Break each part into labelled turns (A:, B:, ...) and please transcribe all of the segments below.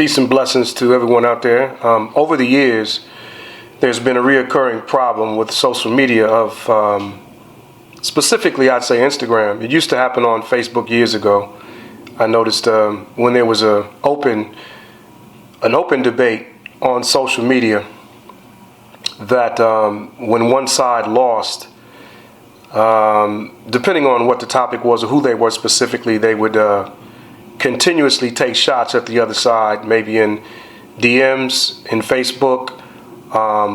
A: Peace and blessings to everyone out there. Over the years, there's been a reoccurring problem with social media of, specifically, I'd say Instagram. It used to happen on Facebook years ago. I noticed when there was an open debate on social media that when one side lost, depending on what the topic was or who they were specifically, they would continuously take shots at the other side, maybe in DMs, in Facebook.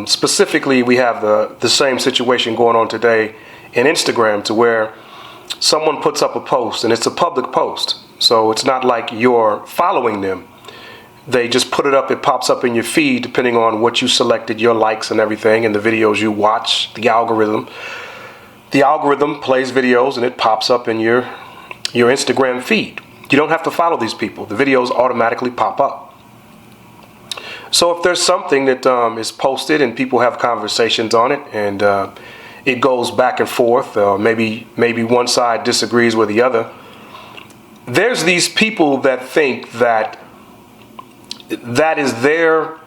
A: Specifically, we have the same situation going on today in Instagram, to where someone puts up a post and it's a public post. So it's not like you're following them. They just put it up, it pops up in your feed depending on what you selected, your likes and everything, and the videos you watch, the algorithm. The algorithm plays videos and it pops up in your Instagram feed. You don't have to follow these people. The videos automatically pop up. So if there's something that is posted and people have conversations on it, and it goes back and forth, maybe one side disagrees with the other, there's these people that think that is their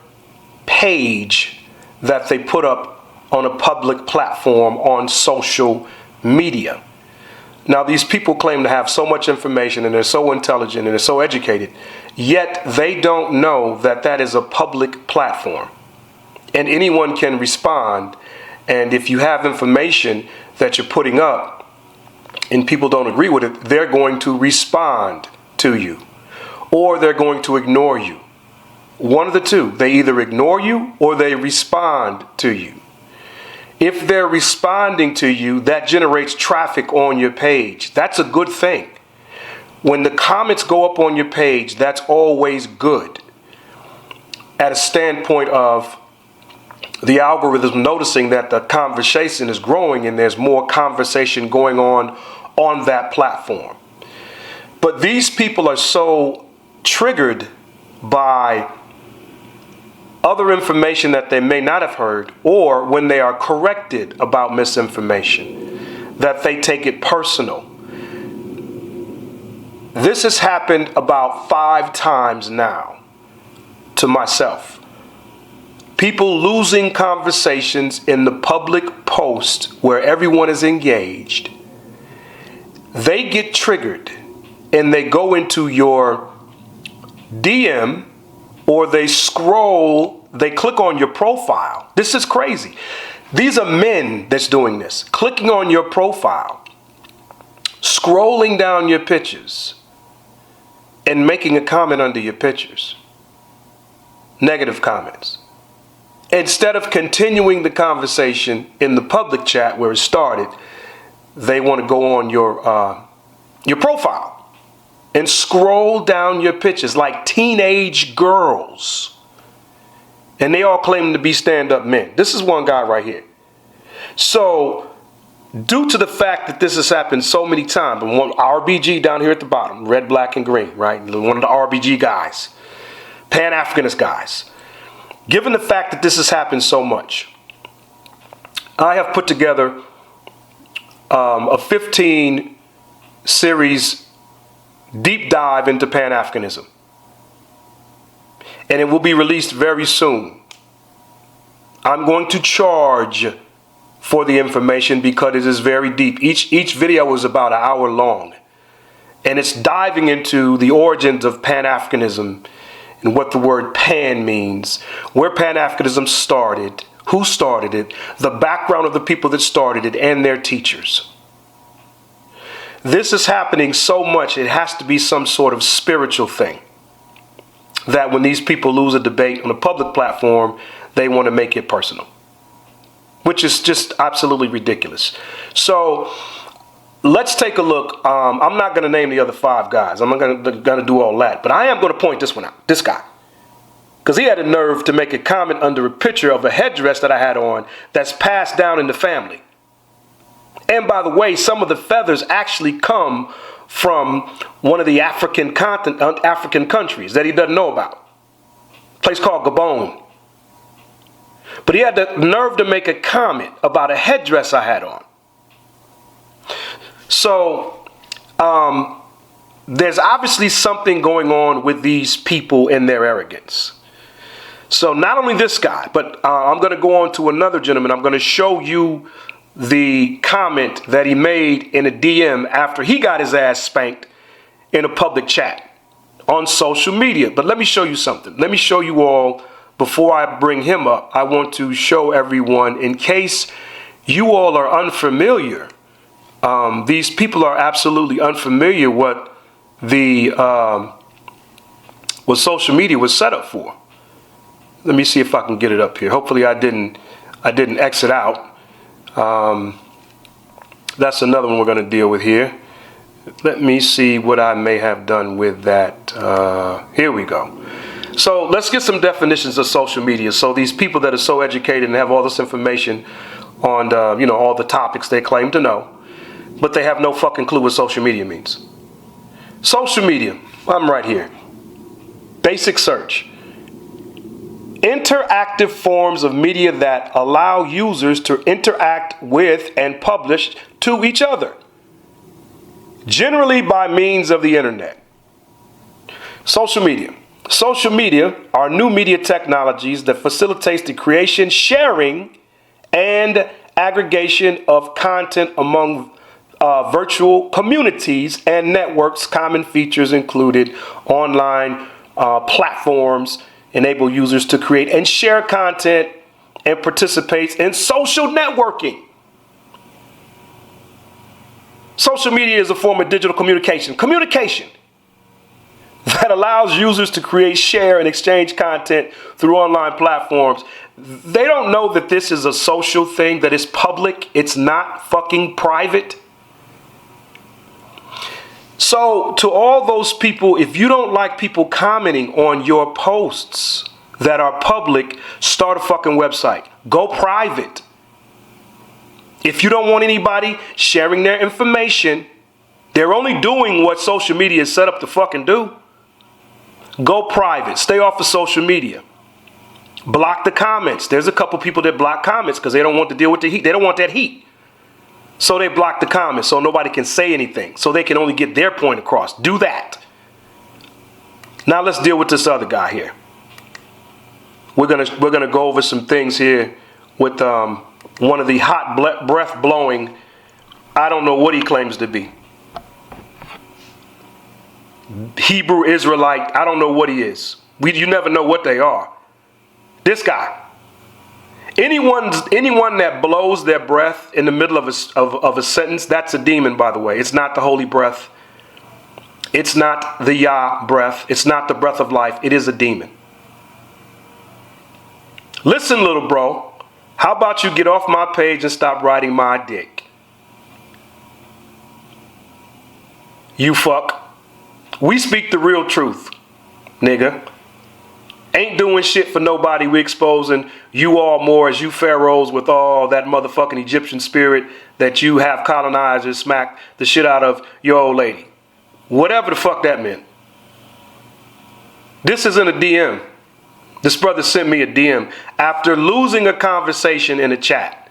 A: page that they put up on a public platform on social media. Now, these people claim to have so much information, and they're so intelligent, and they're so educated, yet they don't know that that is a public platform, and anyone can respond. And if you have information that you're putting up and people don't agree with it, they're going to respond to you, or they're going to ignore you. One of the two. They either ignore you or they respond to you. If they're responding to you, that generates traffic on your page. That's a good thing. When the comments go up on your page, that's always good. At a standpoint of the algorithm noticing that the conversation is growing and there's more conversation going on that platform. But these people are so triggered by other information that they may not have heard, or when they are corrected about misinformation, that they take it personal. This has happened about 5 times now to myself. People losing conversations in the public post where everyone is engaged. They get triggered and they go into your DM, or they scroll, they click on your profile. This is crazy. These are men that's doing this. Clicking on your profile, scrolling down your pictures, and making a comment under your pictures. Negative comments. Instead of continuing the conversation in the public chat where it started, they want to go on your profile and scroll down your pictures like teenage girls. And they all claim to be stand-up men. This is one guy right here. So, due to the fact that this has happened so many times, and one RBG down here at the bottom, red, black, and green, right? One of the RBG guys, Pan Africanist guys. Given the fact that this has happened so much, I have put together a 15 series deep dive into Pan Africanism. And it will be released very soon. I'm going to charge for the information because it is very deep. Each video is about an hour long. And it's diving into the origins of Pan Africanism and what the word pan means, where Pan Africanism started, who started it, the background of the people that started it, and their teachers. This is happening so much, it has to be some sort of spiritual thing. That when these people lose a debate on a public platform, they want to make it personal. Which is just absolutely ridiculous. So, let's take a look. I'm not going to name the other 5 guys. I'm not going to do all that. But I am going to point this one out. This guy. Because he had the nerve to make a comment under a picture of a headdress that I had on that's passed down in the family. And by the way, some of the feathers actually come from one of the African countries that he doesn't know about. A place called Gabon. But he had the nerve to make a comment about a headdress I had on. So, there's obviously something going on with these people in their arrogance. So not only this guy, but I'm going to go on to another gentleman. I'm going to show you the comment that he made in a DM after he got his ass spanked in a public chat on social media. But let me show you something. Let me show you all, before I bring him up, I want to show everyone, in case you all are unfamiliar, these people are absolutely unfamiliar what social media was set up for. Let me see if I can get it up here. Hopefully I didn't exit out. That's another one we're going to deal with here. Let me see what I may have done with that. Here we go. So let's get some definitions of social media. So these people that are so educated and have all this information on all the topics they claim to know, but they have no fucking clue what social media means. Social media, I'm right here. Basic search. Interactive forms of media that allow users to interact with and publish to each other, generally by means of the internet. Social media. Social media are new media technologies that facilitates the creation, sharing, and aggregation of content among virtual communities and networks. Common features included online platforms enable users to create and share content and participate in social networking. Social media is a form of digital communication that allows users to create, share, and exchange content through online platforms. They don't know that this is a social thing, that it's public. It's not fucking private. So to all those people, if you don't like people commenting on your posts that are public, start a fucking website. Go private. If you don't want anybody sharing their information, they're only doing what social media is set up to fucking do. Go private. Stay off of social media. Block the comments. There's a couple people that block comments because they don't want to deal with the heat. They don't want that heat. So they block the comments so nobody can say anything, so they can only get their point across. Do that. Now let's deal with this other guy here. We're gonna go over some things here with one of the hot breath blowing, I don't know what he claims to be, Hebrew Israelite. I don't know what he is. You never know what they are. This guy. Anyone that blows their breath in the middle of a sentence, that's a demon, by the way. It's not the holy breath. It's not the Yah breath. It's not the breath of life. It is a demon. Listen, little bro. How about you get off my page and stop riding my dick? You fuck. We speak the real truth, nigga. Ain't doing shit for nobody. We exposing you all Moors, you pharaohs with all that motherfucking Egyptian spirit that you have colonizers smack the shit out of your old lady. Whatever the fuck that meant. This isn't a DM. This brother sent me a DM after losing a conversation in a chat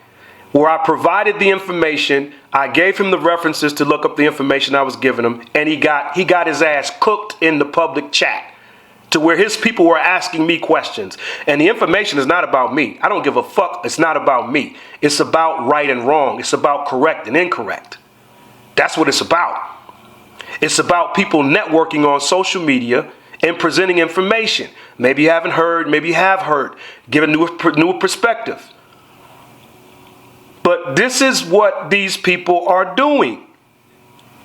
A: where I provided the information. I gave him the references to look up the information I was giving him, and he got his ass cooked in the public chat, to where his people were asking me questions. And the information is not about me. I don't give a fuck. It's not about me. It's about right and wrong. It's about correct and incorrect. That's what it's about. It's about people networking on social media and presenting information. Maybe you haven't heard, maybe you have heard. Give a new perspective. But this is what these people are doing.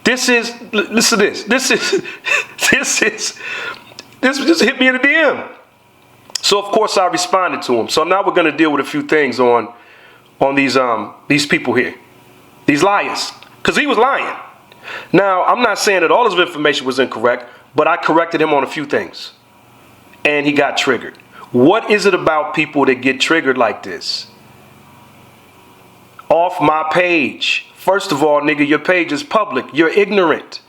A: Listen to this. This just hit me in the DM. So of course I responded to him. So now we're going to deal with a few things on these people here, these liars, because he was lying. Now I'm not saying that all his information was incorrect, but I corrected him on a few things, and he got triggered. What is it about people that get triggered like this? Off my page. First of all, nigga, your page is public. You're ignorant.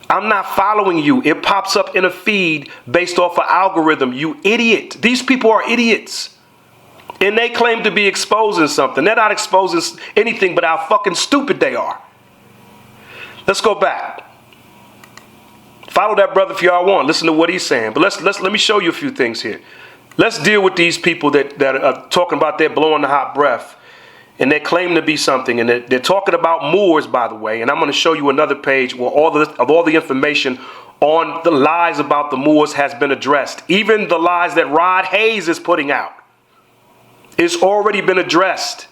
A: I'm not following you. It pops up in a feed based off an algorithm. You idiot. These people are idiots. And they claim to be exposing something. They're not exposing anything but how fucking stupid they are. Let's go back. Follow that brother if y'all want. Listen to what he's saying. But let me show you a few things here. Let's deal with these people that are talking about they're blowing the hot breath and they claim to be something. And they're talking about Moors, by the way. And I'm going to show you another page where all the information on the lies about the Moors has been addressed. Even the lies that Rod Hayes is putting out. It's already been addressed.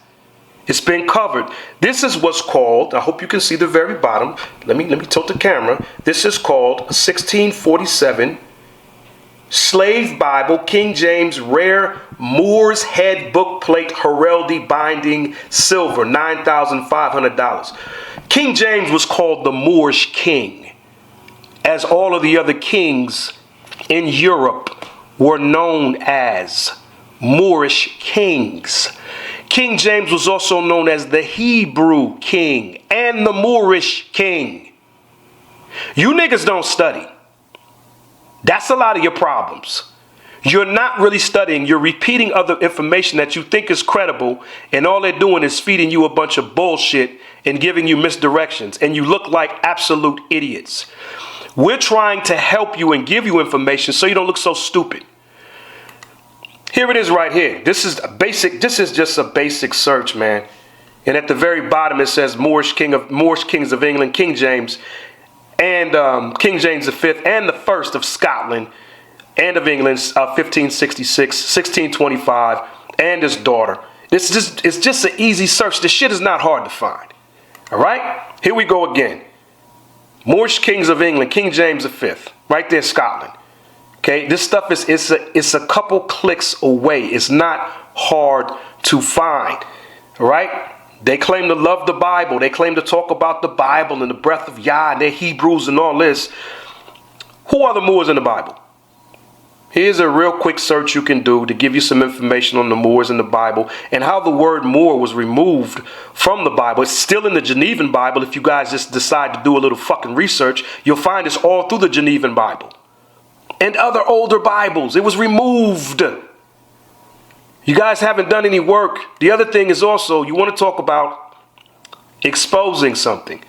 A: It's been covered. This is what's called, I hope you can see the very bottom. Let me tilt the camera. This is called 1647 Slave Bible, King James Rare Moor's Head Bookplate Heraldry Binding Silver, $9,500. King James was called the Moorish king, as all of the other kings in Europe were known as Moorish kings. King James was also known as the Hebrew king and the Moorish king. You niggas don't study. That's a lot of your problems. You're not really studying. You're repeating other information that you think is credible, and all they're doing is feeding you a bunch of bullshit and giving you misdirections, and you look like absolute idiots. We're trying to help you and give you information so you don't look so stupid. Here it is right here. This is just a basic search, man. And at the very bottom it says Moorish kings of England, King James, and King James V and the first of Scotland and of England, 1566, 1625, and his daughter. It's just an easy search. This shit is not hard to find. All right, here we go again. Moorish kings of England, King James V, right there, Scotland. Okay, this stuff it's a couple clicks away. It's not hard to find. All right. They claim to love the Bible. They claim to talk about the Bible and the breath of Yah and they're Hebrews and all this. Who are the Moors in the Bible? Here's a real quick search you can do to give you some information on the Moors in the Bible and how the word Moor was removed from the Bible. It's still in the Genevan Bible. If you guys just decide to do a little fucking research, you'll find it's all through the Genevan Bible and other older Bibles. It was removed. You guys haven't done any work. The other thing is also, you want to talk about exposing something.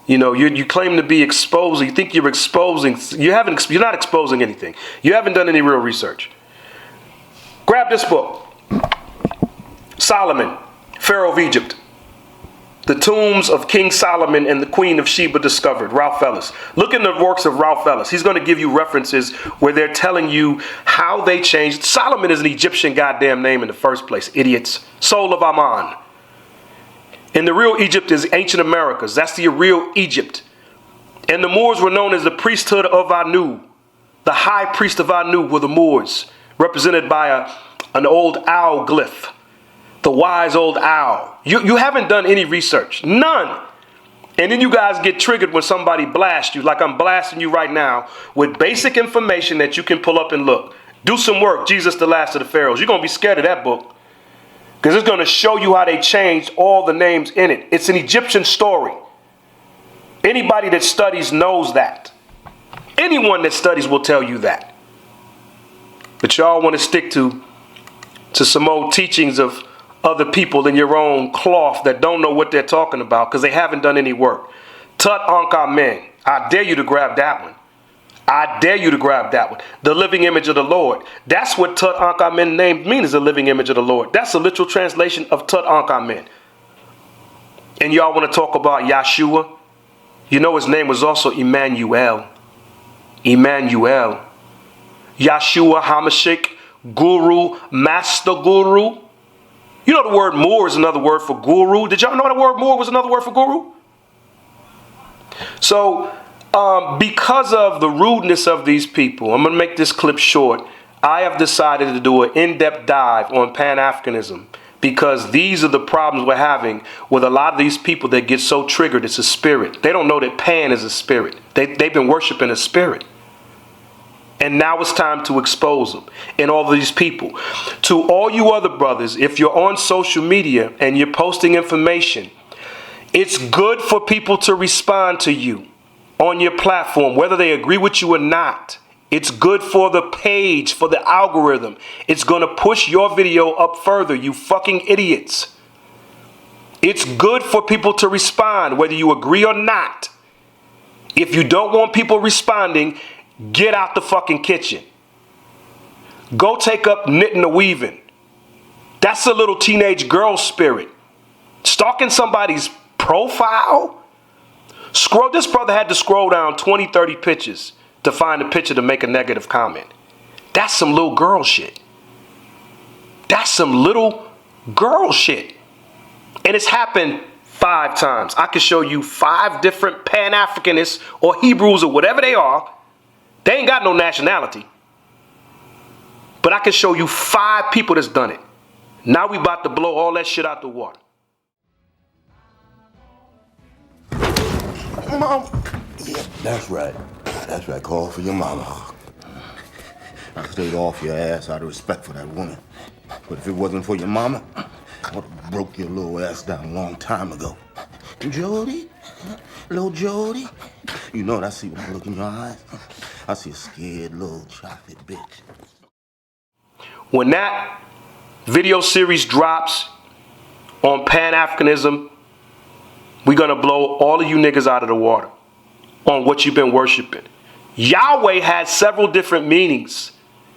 A: You know, you claim to be exposing. You think you're exposing. You're not exposing anything. You haven't done any real research. Grab this book. Solomon, Pharaoh of Egypt. The tombs of King Solomon and the Queen of Sheba discovered. Ralph Ellis. Look in the works of Ralph Ellis. He's going to give you references where they're telling you how they changed. Solomon is an Egyptian goddamn name in the first place, idiots. Soul of Ammon. And the real Egypt is ancient Americas. That's the real Egypt. And the Moors were known as the priesthood of Anu. The high priest of Anu were the Moors, represented by an old owl glyph. The wise old owl. You haven't done any research. None. And then you guys get triggered when somebody blasts you, like I'm blasting you right now, with basic information that you can pull up and look. Do some work, Jesus the Last of the Pharaohs. You're going to be scared of that book. Because it's going to show you how they changed all the names in it. It's an Egyptian story. Anybody that studies knows that. Anyone that studies will tell you that. But y'all want to stick to some old teachings of other people in your own cloth that don't know what they're talking about because they haven't done any work. Tut-Ankh-Amen. I dare you to grab that one. I dare you to grab that one. The living image of the Lord. That's what Tut-Ankh-Amen name means, the living image of the Lord. That's a literal translation of Tut-Ankh-Amen. And y'all want to talk about Yahshua? You know his name was also Emmanuel. Emmanuel. Yahshua, Hamashiach, Guru, Master Guru. You know the word Moor is another word for guru. Did y'all know the word Moor was another word for guru? So, because of the rudeness of these people, I'm going to make this clip short. I have decided to do an in-depth dive on Pan Africanism because these are the problems we're having with a lot of these people that get so triggered. It's a spirit. They don't know that Pan is a spirit. They've been worshiping a spirit. And now it's time to expose them and all of these people. To all you other brothers, if you're on social media and you're posting information, it's good for people to respond to you on your platform, whether they agree with you or not. It's good for the page, for the algorithm. It's going to push your video up further, you fucking idiots. It's good for people to respond, whether you agree or not. If you don't want people responding, get out the fucking kitchen. Go take up knitting or weaving. That's a little teenage girl spirit. Stalking somebody's profile? This brother had to scroll down 20, 30 pictures to find a picture to make a negative comment. That's some little girl shit. That's some little girl shit. And it's happened 5 times. I could show you 5 different Pan Africanists or Hebrews or whatever they are. They ain't got no nationality. But I can show you 5 people that's done it. Now we about to blow all that shit out the water.
B: Mom. Yeah, that's right. That's right. Call for your mama. I stayed off your ass out of respect for that woman. But if it wasn't for your mama, I would have broke your little ass down a long time ago. Jody? Little Jody? You know what I see when I look in your eyes? I see a scared little chocolate bitch.
A: When that video series drops on Pan Africanism, we're going to blow all of you niggas out of the water on what you've been worshiping. Yahweh has several different meanings,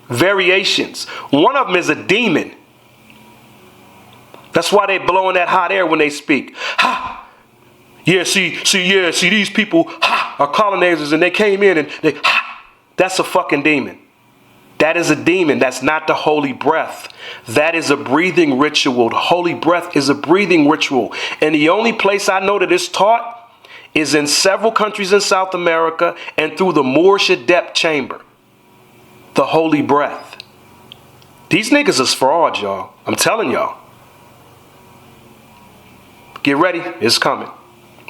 A: variations. One of them is a demon. That's why they blowing that hot air when they speak. Ha! Yeah, see these people, ha, are colonizers and they came in and they, ha! That's a fucking demon. That is a demon. That's not the holy breath. That is a breathing ritual. The holy breath is a breathing ritual. And the only place I know that it's taught is in several countries in South America and through the Moorish adept chamber. The holy breath. These niggas is frauds, y'all. I'm telling y'all. Get ready. It's coming.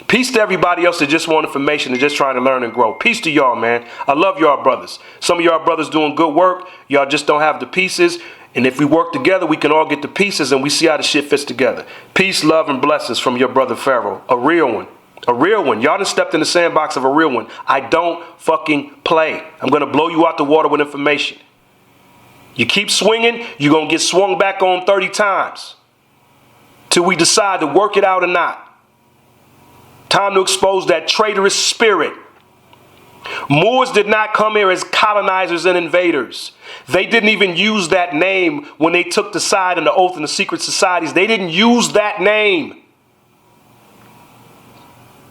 A: Peace to everybody else that just want information and just trying to learn and grow. Peace to y'all, man. I love y'all brothers. Some of y'all brothers doing good work. Y'all just don't have the pieces. And if we work together, we can all get the pieces and we see how the shit fits together. Peace, love, and blessings from your brother Pharaoh. A real one. A real one. Y'all done stepped in the sandbox of a real one. I don't fucking play. I'm going to blow you out the water with information. You keep swinging, you're going to get swung back on 30 times. Till we decide to work it out or not. Time to expose that traitorous spirit. Moors did not come here as colonizers and invaders. They didn't even use that name when they took the side in the oath in the secret societies. They didn't use that name.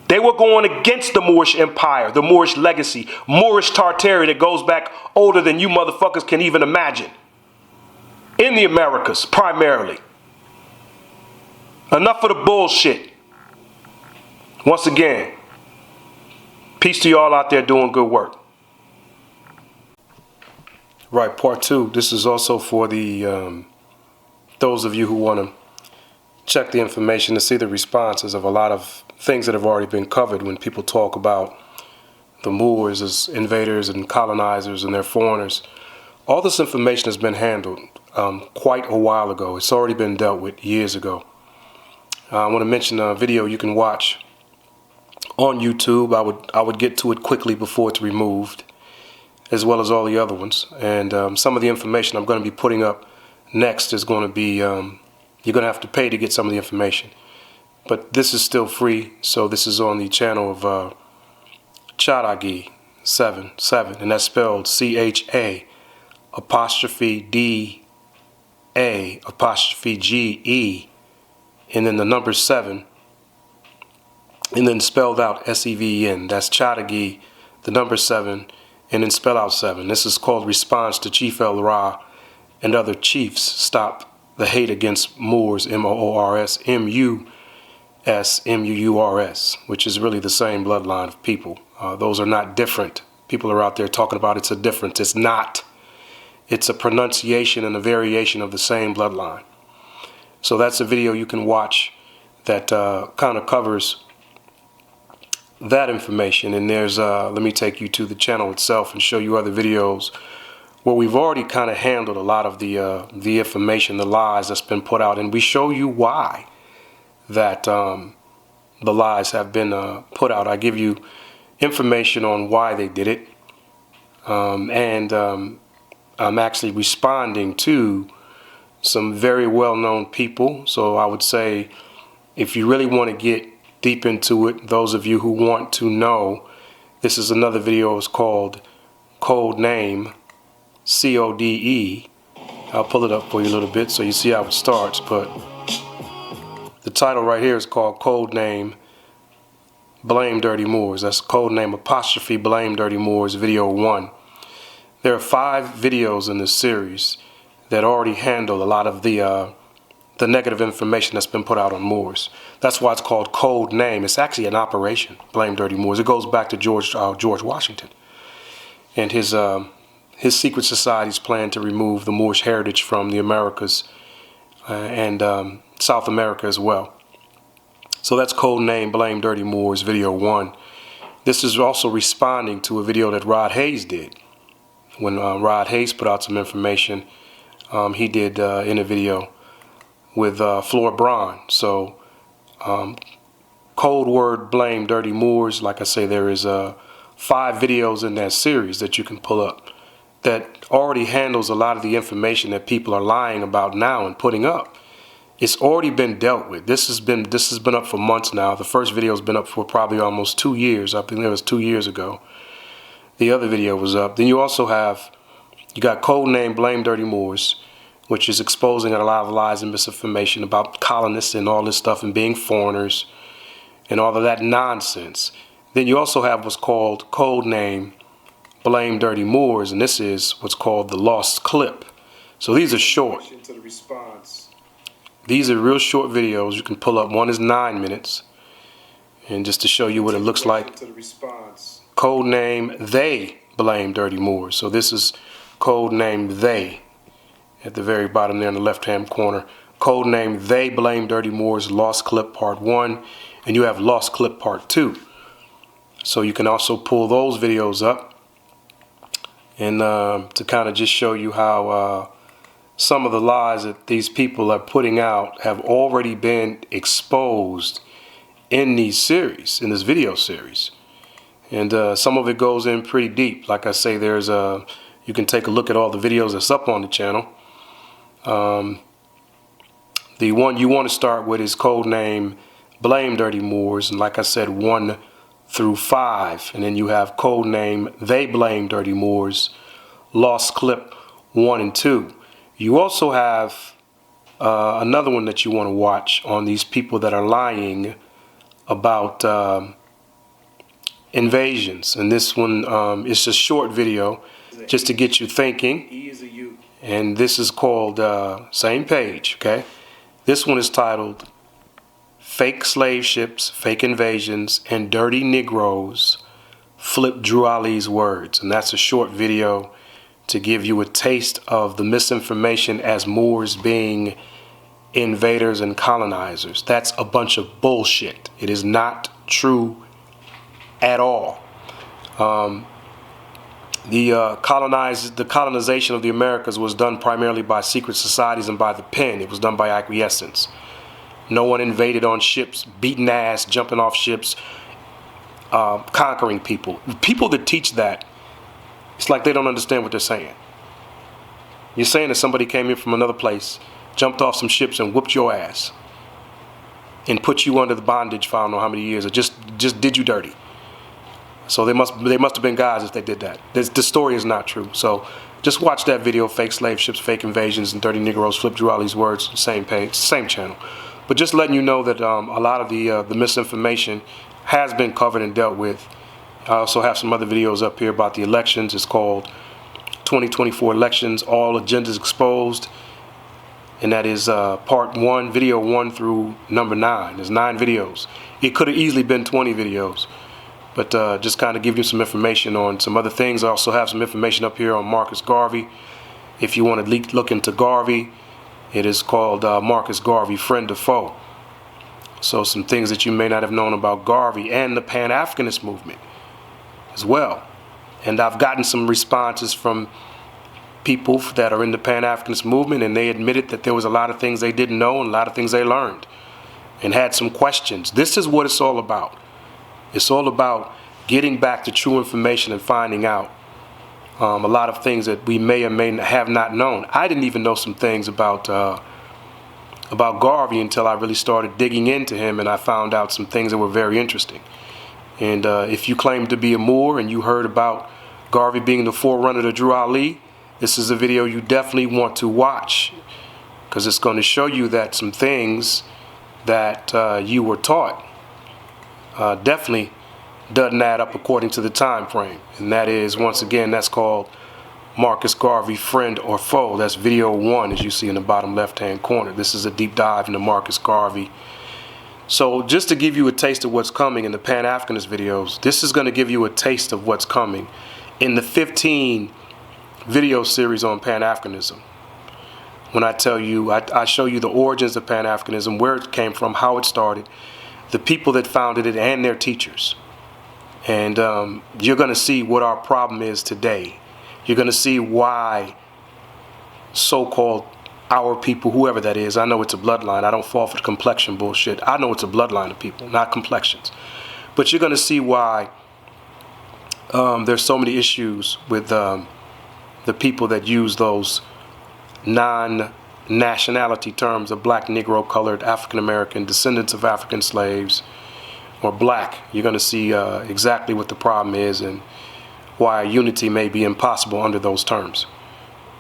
A: They were going against the Moorish Empire, the Moorish legacy, Moorish Tartary that goes back older than you motherfuckers can even imagine. In the Americas, primarily. Enough of the bullshit. Once again, peace to y'all out there doing good work. Right, part 2. This is also for the those of you who want to check the information to see the responses of a lot of things that have already been covered when people talk about the Moors as invaders and colonizers and they're foreigners. All this information has been handled quite a while ago. It's already been dealt with years ago. I want to mention a video you can watch on YouTube. I would get to it quickly before it's removed, as well as all the other ones. And some of the information I'm going to be putting up next is going to be, you're going to have to pay to get some of the information. But this is still free, so this is on the channel of Chadagi 77, and that's spelled CHA apostrophe DA apostrophe GE, and then the number 7. And then spelled out SEVEN. That's Chadagi, the number 7, and then spell out 7. This is called Response to Chief El Ra and Other Chiefs Stop the Hate Against Moors, MOORS, MUURS, which is really the same bloodline of people. Those are not different. People are out there talking about it's a difference. It's not. It's a pronunciation and a variation of the same bloodline. So that's a video you can watch that kind of covers that information. And there's let me take you to the channel itself and show you other videos where we've already kind of handled a lot of the information, the lies that's been put out, and we show you why that the lies have been put out. I give you information on why they did it, and I'm actually responding to some very well-known people. So I would say, if you really want to get deep into it, those of you who want to know This is another video. It's called Code Name, CODE. I'll pull it up for you a little bit so you see how it starts, but the title right here is called Code Name Blame Dirty Moors. That's code name apostrophe Blame Dirty Moors, video 1. There are 5 videos in this series that already handle a lot of the negative information that's been put out on Moors. That's why it's called Code Name. It's actually an operation, Blame Dirty Moors. It goes back to George Washington and his secret society's plan to remove the Moorish heritage from the Americas and South America as well. So that's Code Name Blame Dirty Moors, video 1. This is also responding to a video that Rod Hayes did. When Rod Hayes put out some information, he did in a video with Flora Braun. So code word Blame Dirty Moors, like I say, there is 5 videos in that series that you can pull up that already handles a lot of the information that people are lying about now and putting up. It's already been dealt with. This has been up for months now. The first video has been up for probably almost 2 years. I think it was 2 years ago. The other video was up. Then you also you got Code Name Blame Dirty Moors, which is exposing a lot of lies and misinformation about colonists and all this stuff and being foreigners and all of that nonsense. Then you also have what's called Code Name Blame Dirty Moors, and this is what's called the Lost Clip. So these are short. These are real short videos you can pull up. One is 9 minutes. And just to show you what it looks like, Code Name They Blame Dirty Moors. So this is Code Name They at the very bottom there in the left-hand corner. Code Name They Blame Dirty Moors, Lost Clip Part 1. And you have Lost Clip Part 2. So you can also pull those videos up and to kind of just show you how some of the lies that these people are putting out have already been exposed in these series, in this video series. And some of it goes in pretty deep. Like I say, you can take a look at all the videos that's up on the channel. The one you want to start with is Code Name Blame Dirty Moors, and like I said, 1 through 5. And then you have Code Name They Blame Dirty Moors, Lost Clip 1 and 2. You also have another one that you want to watch on these people that are lying about invasions. And this one is a short video just to get you thinking. And this is called, same page, okay? This one is titled Fake Slave Ships, Fake Invasions, and Dirty Negroes Flip Drew Ali's Words. And that's a short video to give you a taste of the misinformation as Moors being invaders and colonizers. That's a bunch of bullshit. It is not true at all. The colonization of the Americas was done primarily by secret societies and by the pen. It was done by acquiescence. No one invaded on ships, beating ass, jumping off ships, conquering people. People that teach that, it's like they don't understand what they're saying. You're saying that somebody came in from another place, jumped off some ships and whooped your ass and put you under the bondage for I don't know how many years, or just did you dirty. So they must have been guys if they did that. The story is not true. So just watch that video, Fake Slave Ships, Fake Invasions, and Dirty Negroes Flip Drew Ali's Words, same page, same channel. But just letting you know that a lot of the misinformation has been covered and dealt with. I also have some other videos up here about the elections. It's called 2024 Elections, All Agendas Exposed. And that is part 1, video 1 through number 9. There's 9 videos. It could have easily been 20 videos. But just kind of give you some information on some other things. I also have some information up here on Marcus Garvey. If you want to look into Garvey, it is called Marcus Garvey, Friend or Foe. So some things that you may not have known about Garvey and the Pan Africanist movement as well. And I've gotten some responses from people that are in the Pan Africanist movement, and they admitted that there was a lot of things they didn't know and a lot of things they learned and had some questions. This is what it's all about. It's all about getting back to true information and finding out a lot of things that we may or may have not known. I didn't even know some things about Garvey until I really started digging into him, and I found out some things that were very interesting. And if you claim to be a Moor and you heard about Garvey being the forerunner to Drew Ali, this is a video you definitely want to watch, because it's going to show you that some things that you were taught definitely doesn't add up according to the time frame. And that is, once again, that's called Marcus Garvey, Friend or Foe. That's video 1, as you see in the bottom left-hand corner. This is a deep dive into Marcus Garvey. So just to give you a taste of what's coming in the Pan Africanist videos, this is going to give you a taste of what's coming in the 15 video series on Pan Africanism. When I tell you, I show you the origins of Pan Africanism, where it came from, how it started, the people that founded it, and their teachers. And you're going to see what our problem is today. You're going to see why so-called our people, whoever that is, I know it's a bloodline. I don't fall for the complexion bullshit. I know it's a bloodline of people, not complexions. But you're going to see why there's so many issues with the people that use those non-nationality terms of black, Negro, colored, African American, descendants of African slaves, or black. You're going to see exactly what the problem is and why unity may be impossible under those terms.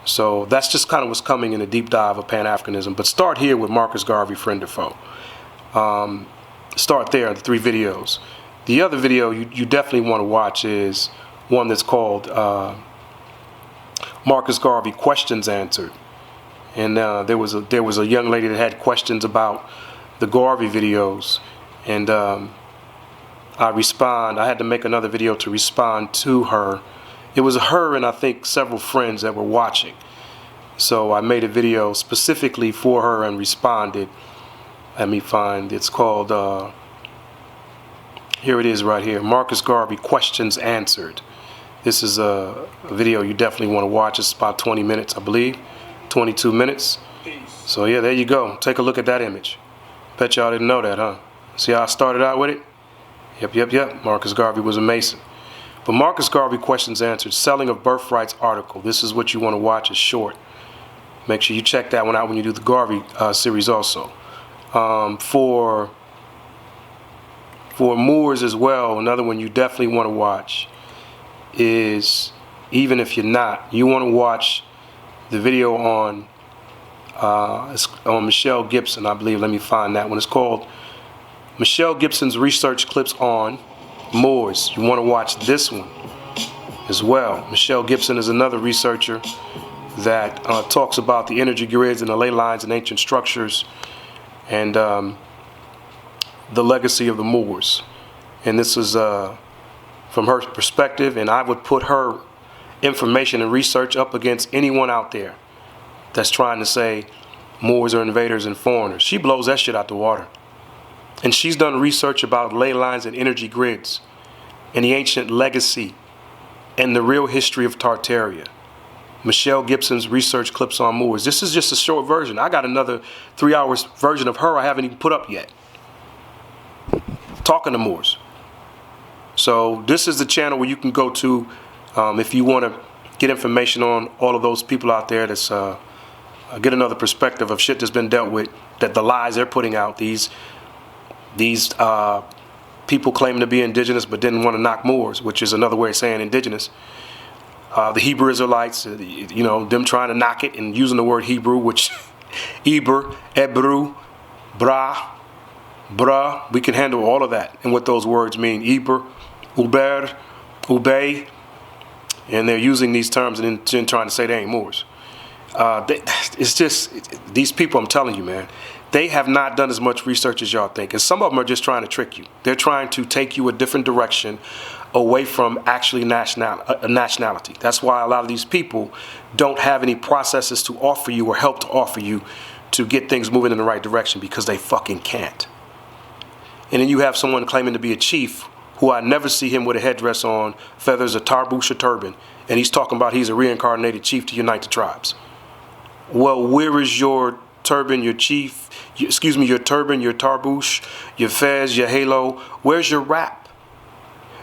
A: So that's just kind of what's coming in a deep dive of Pan Africanism. But start here with Marcus Garvey, Friend or Foe. Start there, the 3 videos. The other video you definitely want to watch is one that's called Marcus Garvey, Questions Answered. And there was a young lady that had questions about the Garvey videos, and I had to make another video to respond to her. It was her and I think several friends that were watching. So I made a video specifically for her and responded. Let me find, it's called, here it is right here, Marcus Garvey, Questions Answered. This is a video you definitely want to watch. It's about 20 minutes, I believe, 22 minutes. So yeah, there you go. Take a look at that image. Bet y'all didn't know that, huh? See how I started out with it? Yep. Marcus Garvey was a Mason. But Marcus Garvey, Questions Answered, Selling of Birthrights article. This is what you want to watch. It's short. Make sure you check that one out when you do the Garvey series also. For Moors as well, another one you definitely want to watch is, even if you're not, you want to watch the video on Michelle Gibson, I believe. Let me find that one. It's called Michelle Gibson's Research Clips on Moors. You want to watch this one as well. Michelle Gibson is another researcher that talks about the energy grids and the ley lines and ancient structures and the legacy of the Moors. And this is from her perspective, and I would put her information and research up against anyone out there that's trying to say Moors are invaders and foreigners. She blows that shit out the water. And she's done research about ley lines and energy grids and the ancient legacy and the real history of Tartaria. Michelle Gibson's Research Clips on Moors. This is just a short version. I got another 3 hours version of her I haven't even put up yet, talking to Moors. So this is the channel where you can go to if you want to get information on all of those people out there that's get another perspective of shit that's been dealt with, that the lies they're putting out, these people claiming to be indigenous but didn't want to knock Moors, which is another way of saying indigenous. The Hebrew Israelites, them trying to knock it and using the word Hebrew, which Eber, Ebru, Brah, we can handle all of that and what those words mean. Eber, Uber, Ubay, and they're using these terms and then trying to say they ain't Moors. It's just, these people, I'm telling you, man, they have not done as much research as y'all think. And some of them are just trying to trick you. They're trying to take you a different direction away from actually nationality. That's why a lot of these people don't have any processes to offer you or help to offer you to get things moving in the right direction, because they fucking can't. And then you have someone claiming to be a chief who I never see him with a headdress on, feathers, a tarbush, a turban, and he's talking about he's a reincarnated chief to unite the tribes. Well, where is your turban, your chief, your turban, your tarbush, your fez, your halo? Where's your rap?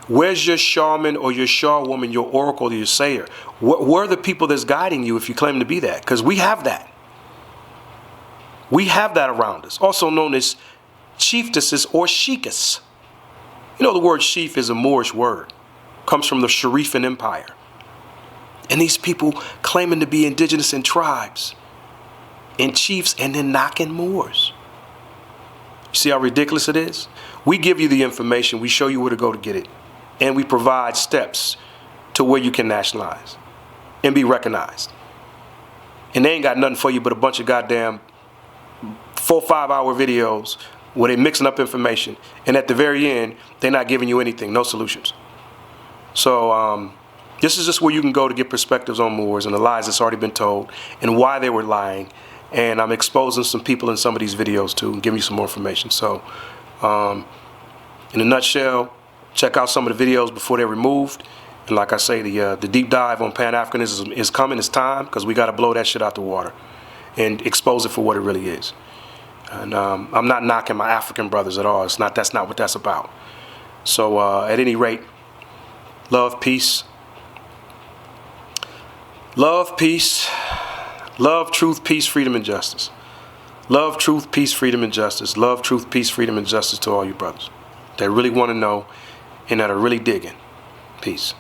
A: Where's your shaman or your shawwoman, your oracle, or your sayer? Where are the people that's guiding you if you claim to be that? Because we have that. We have that around us, also known as chieftesses or sheikas. You know, the word sheaf is a Moorish word. Comes from the Sharifan Empire. And these people claiming to be indigenous in tribes and chiefs and then knocking Moors. You see how ridiculous it is? We give you the information. We show you where to go to get it. And we provide steps to where you can nationalize and be recognized. And they ain't got nothing for you but a bunch of goddamn 4 or 5 hour videos where they're mixing up information. And at the very end, they're not giving you anything, no solutions. So this is just where you can go to get perspectives on Moors and the lies that's already been told and why they were lying. And I'm exposing some people in some of these videos too and giving you some more information. So in a nutshell, check out some of the videos before they're removed. And like I say, the deep dive on Pan Africanism is coming. It's time, because we got to blow that shit out the water and expose it for what it really is. And I'm not knocking my African brothers at all. That's not what that's about. So at any rate, love, peace. Love, peace. Love, truth, peace, freedom, and justice. Love, truth, peace, freedom, and justice. Love, truth, peace, freedom, and justice to all you brothers that really want to know and that are really digging. Peace.